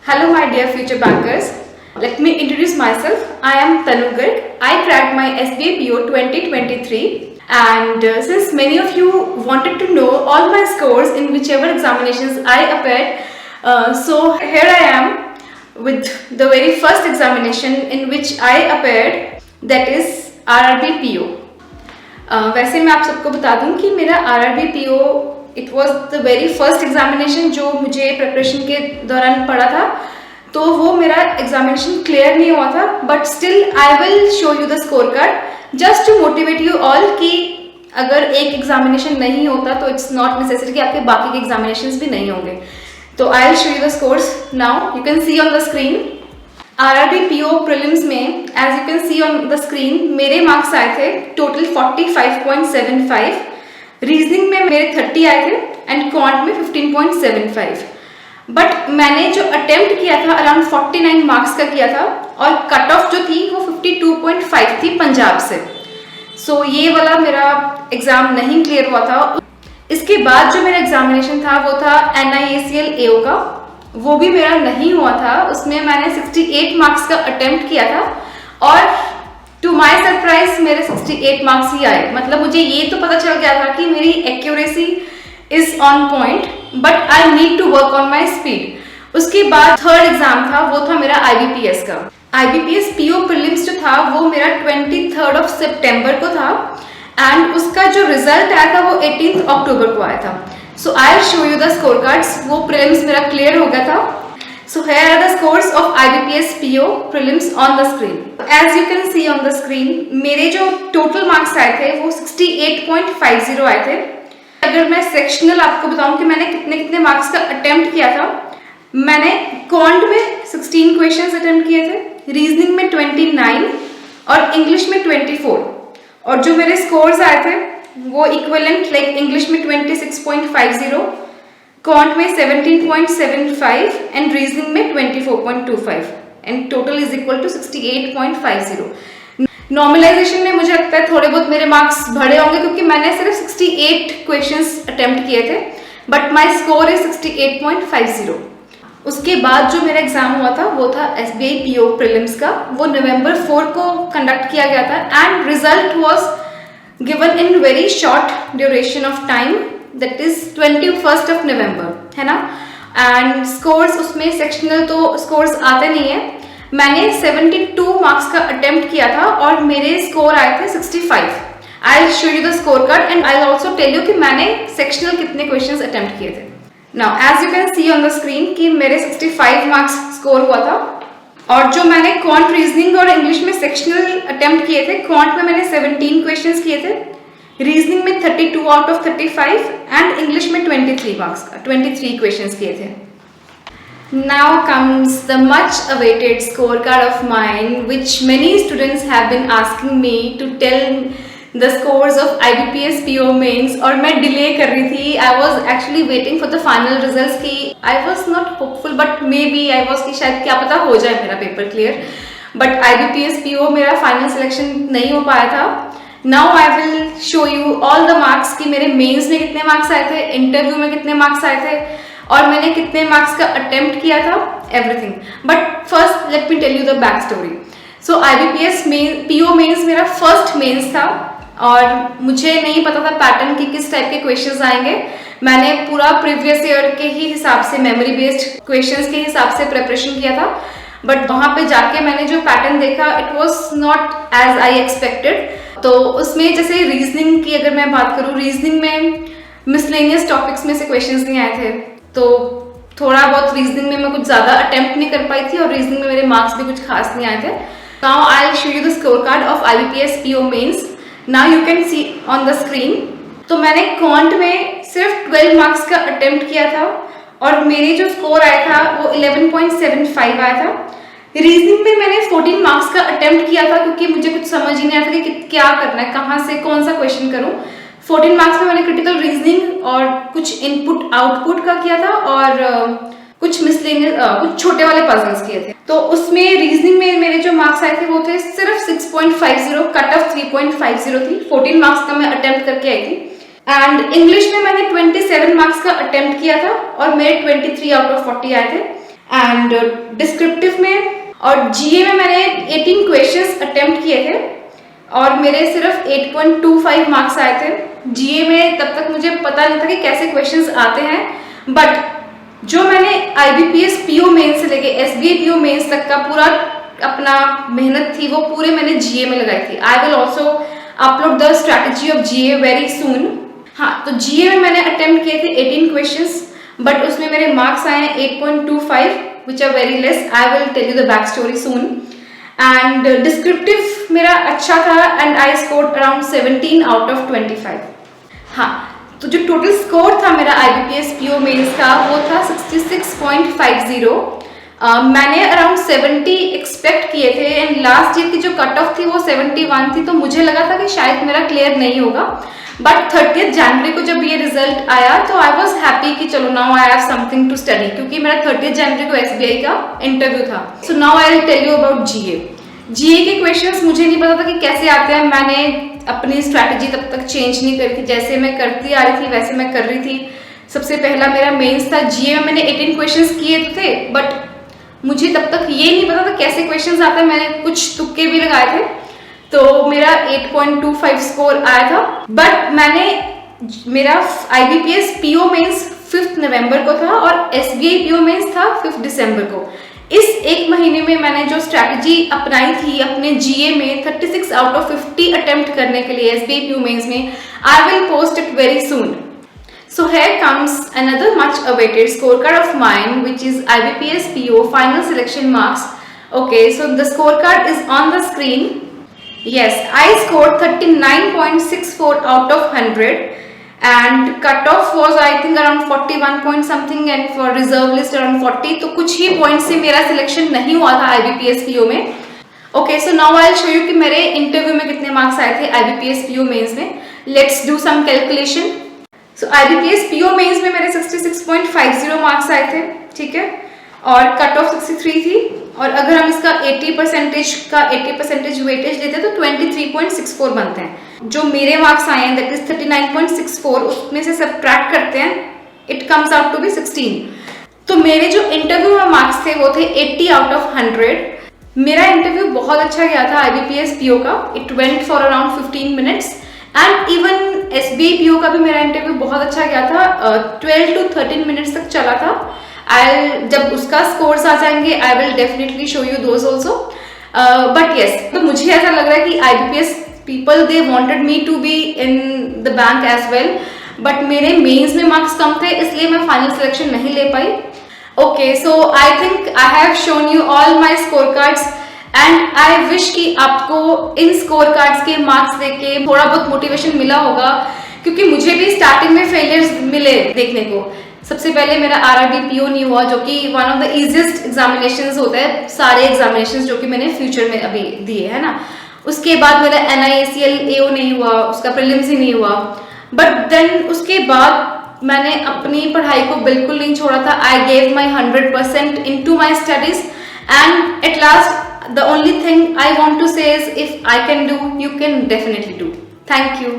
Hello, my dear future bankers. Let me introduce myself. I am Tanu Garg. I cracked my SBA PO 2023, and since many of you wanted to know all my scores in whichever examinations I appeared, so here I am with the very first examination in which I appeared, that is RRB PO. वैसे मैं आप सबको बता दूं कि मेरा RRB PO it was the very first examination जो मुझे प्रिपरेशन के दौरान पढ़ा था, तो वो मेरा एग्जामिनेशन क्लियर नहीं हुआ था, but still I will show you the score card just to motivate you all कि अगर एक एग्जामिनेशन नहीं होता तो इट्स नॉट नेसेसरी कि आपके बाकी के एग्जामिनेशंस भी नहीं होंगे. तो I will show you the scores now. You can see on the screen RRB PO prelims में, as you can see on the screen, मेरे मार्क्स आए थे टोटल 45.75. रीजनिंग में मेरे 30 आए थे एंड क्वांट में 15.75. बट मैंने जो अटेम्प्ट किया था अराउंड 49 मार्क्स का किया था और कट ऑफ जो थी वो 52.5 थी पंजाब से. सो ये वाला मेरा एग्जाम नहीं क्लियर हुआ था. इसके बाद जो मेरा एग्जामिनेशन था वो था NIACL AO का, वो भी मेरा नहीं हुआ था. उसमें मैंने 68 मार्क्स का अटेम्प्ट किया था और टू माई सरप्राइज मेरे 68 मार्क्स ही आए. मतलब मुझे ये तो पता चल गया था कि मेरी accuracy is on point, but I need to work on my speed. उसके बाद थर्ड एग्जाम था, वो था मेरा IBPS का. IBPS PO प्रीलिम्स जो था वो मेरा 23 सितंबर को था एंड उसका जो रिजल्ट आया था वो 18 अक्टूबर को आया था. So I show you the score cards. वो प्रीलिम्स मेरा क्लियर हो गया था. So here are the scores of IBPS PO prelims on the screen. As you can see on the screen, मेरे जो total marks आए थे वो 68.50 आए थे. अगर मैं सेक्शनल आपको बताऊं कि मैंने कितने मार्क्स का अटेम्प्ट किया था, मैंने क्वांट में 16 क्वेश्चंस अटेम्प्ट किए थे, रीजनिंग में 29 और इंग्लिश में 24. और जो मेरे स्कोर्स आए थे वो इक्विवेलेंट लाइक इंग्लिश में 26.50, क्वांट में 17.75 एंड रीजनिंग में 24.25 and total is equal to 68.50. Normalization में मुझे लगता है थोड़े बहुत मेरे मार्क्स बढ़े होंगे क्योंकि मैंने सिर्फ 68 क्वेश्चंस अटेम्प्ट किए थे, बट माय स्कोर इज 68.50. उसके बाद जो मेरा एग्जाम हुआ था वो था SBI PO प्रीलिम्स का. वो November 4 को कंडक्ट किया गया था and result was given in very short duration of time, that is 21 November, है ना. एंड स्कोर्स उसमें सेक्शनल तो स्कोर्स आते नहीं है. मैंने 72 मार्क्स का अटेम्प्ट किया था और मेरे स्कोर आए थे 65. I will show you the score card and I will also tell you कि मैंने सेक्शनल कितने क्वेश्चंस अटेम्प्ट किए थे. Now as you can see on the screen कि मेरे 65 मार्क्स स्कोर हुआ था. और जो मैंने क्वांट, रीजनिंग और इंग्लिश में सेक्शनल अटेम्प्ट किए थे, क्वांट में मैंने 17 क्वेश्चंस किए थे, रीजनिंग में 32 आउट ऑफ 35 एंड इंग्लिश में 23 क्वेश्चंस किए थे. Now comes the much awaited scorecard of mine, which many students have been asking me to tell the scores of IBPS PO mains, और मैं delay कर रही थी. I was actually waiting for the final results कि I was not hopeful but maybe I was कि शायद क्या पता हो जाए मेरा paper clear, but IBPS PO मेरा फाइनल सिलेक्शन नहीं हो पाया था. Now I will show you all the marks कि मेरे मेंस में कितने मार्क्स आए थे, इंटरव्यू में कितने मार्क्स आए थे और मैंने कितने मार्क्स का अटेम्प्ट किया था, everything. But first let me tell you the back story. So IBPS PO mains मेरा फर्स्ट मेंस था और मुझे नहीं पता था पैटर्न की किस टाइप के क्वेश्चंस आएंगे. मैंने पूरा प्रीवियस ईयर के ही हिसाब से, मेमोरी बेस्ड क्वेश्चंस के हिसाब से प्रिपरेशन किया था, बट वहां पे जाके मैंने जो पैटर्न देखा it was not as I expected. तो उसमें जैसे रीजनिंग की अगर मैं बात करूँ, रीजनिंग में मिसलेनियस टॉपिक्स में से क्वेश्चंस नहीं आए थे, तो थोड़ा बहुत रीजनिंग में मैं कुछ ज़्यादा अटेम्प्ट नहीं कर पाई थी और रीजनिंग में मेरे मार्क्स भी कुछ खास नहीं आए थे. Now I will show you the score card of IBPS PO mains. Now you can see on the screen. तो मैंने क्वांट में सिर्फ 12 मार्क्स का अटेम्प्ट किया था और मेरे जो स्कोर आया था वो 11.75 आया था. रीजनिंग में मैंने 14 मार्क्स का अटेम्प्ट किया था क्योंकि मुझे कुछ समझ ही नहीं आया था कि क्या करना है, कहाँ से कौन सा क्वेश्चन करूँ. 14 मार्क्स में मैंने क्रिटिकल रीजनिंग और कुछ इनपुट आउटपुट का किया था और कुछ मिसलेनियस कुछ छोटे वाले पजल्स किए थे. तो उसमें रीजनिंग में मेरे जो मार्क्स आए थे वो थे सिर्फ 6.50, कट ऑफ 3.50 थी. 14 मार्क्स का मैं अटेम्प्ट करके आई थी. एंड इंग्लिश में मैंने 27 मार्क्स का अटेम्प्ट किया था और मेरे 23 आउट ऑफ 40 आए थे. एंड डिस्क्रिप्टिव में और जीए में मैंने 18 क्वेश्चंस अटेम्प्ट किए थे और मेरे सिर्फ 8.25 मार्क्स आए थे। जीए में तब तक मुझे पता नहीं था कि कैसे क्वेश्चंस आते हैं, बट जो मैंने आईबीपीएस पीओ मेंस से लेके एसबीआई पीओ मेंस तक का पूरा अपना मेहनत थी वो पूरे मैंने जीए में लगाई थी। आई will also upload the strategy of GA very soon. हाँ, तो जीए में मैंने अटेम्प्ट किए थे 18 क्वेश्चंस, बट उसमें मेरे मार्क्स आए 8.25 which are very less. I will tell you the back story soon. And descriptive मेरा अच्छा था and I scored around 17 out of 25. हाँ, तो जो टोटल स्कोर था मेरा IBPS PO मेंस का वो था 66.50। मैंने अराउंड 70 एक्सपेक्ट किए थे एंड लास्ट ईयर की जो कट ऑफ थी वो 71 थी, तो मुझे लगा था कि शायद मेरा क्लियर नहीं होगा। बट 30 जनवरी को जब ये रिजल्ट आया तो आई वॉज हैप्पी कि चलो now I have something to study, क्योंकि मेरा 30 जनवरी को एसबीआई का इंटरव्यू था। So now I will tell you about GA. GA के क्वेश्चंस मुझे नहीं पता था कि कैसे आते हैं। मैंने अपनी स्ट्रैटेजी तब तक चेंज नहीं करी थी, जैसे मैं करती आ रही थी वैसे मैं कर रही थी। सबसे पहला मेरा मेंस था, जीए में मैंने 18 क्वेश्चंस किए थे, बट मुझे तब तक ये नहीं पता था कैसे क्वेश्चंस आते हैं। मैंने कुछ तुक्के भी लगाए थे, तो मेरा 8.25 स्कोर आया था। बट मेरा आईबीपीएस पीओ मेंस 5 नवंबर को था और एसबीआई पीओ मेंस था 5 दिसंबर को। इस एक महीने में मैंने जो स्ट्रैटेजी अपनाई थी अपने जीए में 36 आउट ऑफ 50 अटेम्प्ट करने के लिए एसबीआई पीओ मेंस में, I will post it very soon. So here comes another much awaited scorecard of mine, which is IBPS PO final selection marks. Okay, so the scorecard is on the screen. Yes, I scored 39.64 out of 100 and cutoff was I think around 41 point something and for reserve list around 40. तो कुछ ही point से मेरा selection नहीं हुआ था IBPS PO में। Okay, so now I'll show you कि मेरे इंटरव्यू में कितने मार्क्स आए थे IBPS PO मेंस में। Let's do some calculation. So IBPS PO mains में मेरे 66.50 मार्क्स आए थे, ठीक है, और कट ऑफ 63 थी, और अगर हम इसका 80% वेटेज देते हैं तो 23.64 बनते हैं। जो मेरे मार्क्स आए हैं दैट इज 39.64, उसमें से सब्ट्रैक्ट करते हैं, it comes out to be 16। तो मेरे जो इंटरव्यू में मार्क्स थे वो थे 80 आउट ऑफ 100। मेरा इंटरव्यू बहुत अच्छा गया था IBPS PO का, it went for around 15 minutes and even SBI PO का भी मेरा इंटरव्यू बहुत अच्छा गया था, 12 to 13 मिनट्स तक चला था। जब उसका स्कोर्स आ जाएंगे I will definitely show you those also. But yes, तो मुझे ऐसा लग रहा है कि IBPS people they wanted me to be in the bank as well, but मेरे मेंस में मार्क्स कम थे इसलिए मैं फाइनल सिलेक्शन नहीं ले पाई। Okay, so I think I have shown you all my score cards and I wish कि आपको इन स्कोर कार्ड्स के मार्क्स देके थोड़ा बहुत मोटिवेशन मिला होगा, क्योंकि मुझे भी स्टार्टिंग में फेलियर्स मिले देखने को। सबसे पहले मेरा RRB PO नहीं हुआ, जो कि one of the easiest examinations होता है सारे एग्जामिनेशंस जो कि मैंने फ्यूचर में अभी दिए है ना। उसके बाद मेरा NIACL AO नहीं हुआ, उसका प्रीलिम्स ही नहीं हुआ। बट देन उसके बाद मैंने अपनी पढ़ाई को बिल्कुल नहीं छोड़ा था। I gave my 100% into my studies and at last the only thing I want to say is if I can do, you can definitely do. Thank you.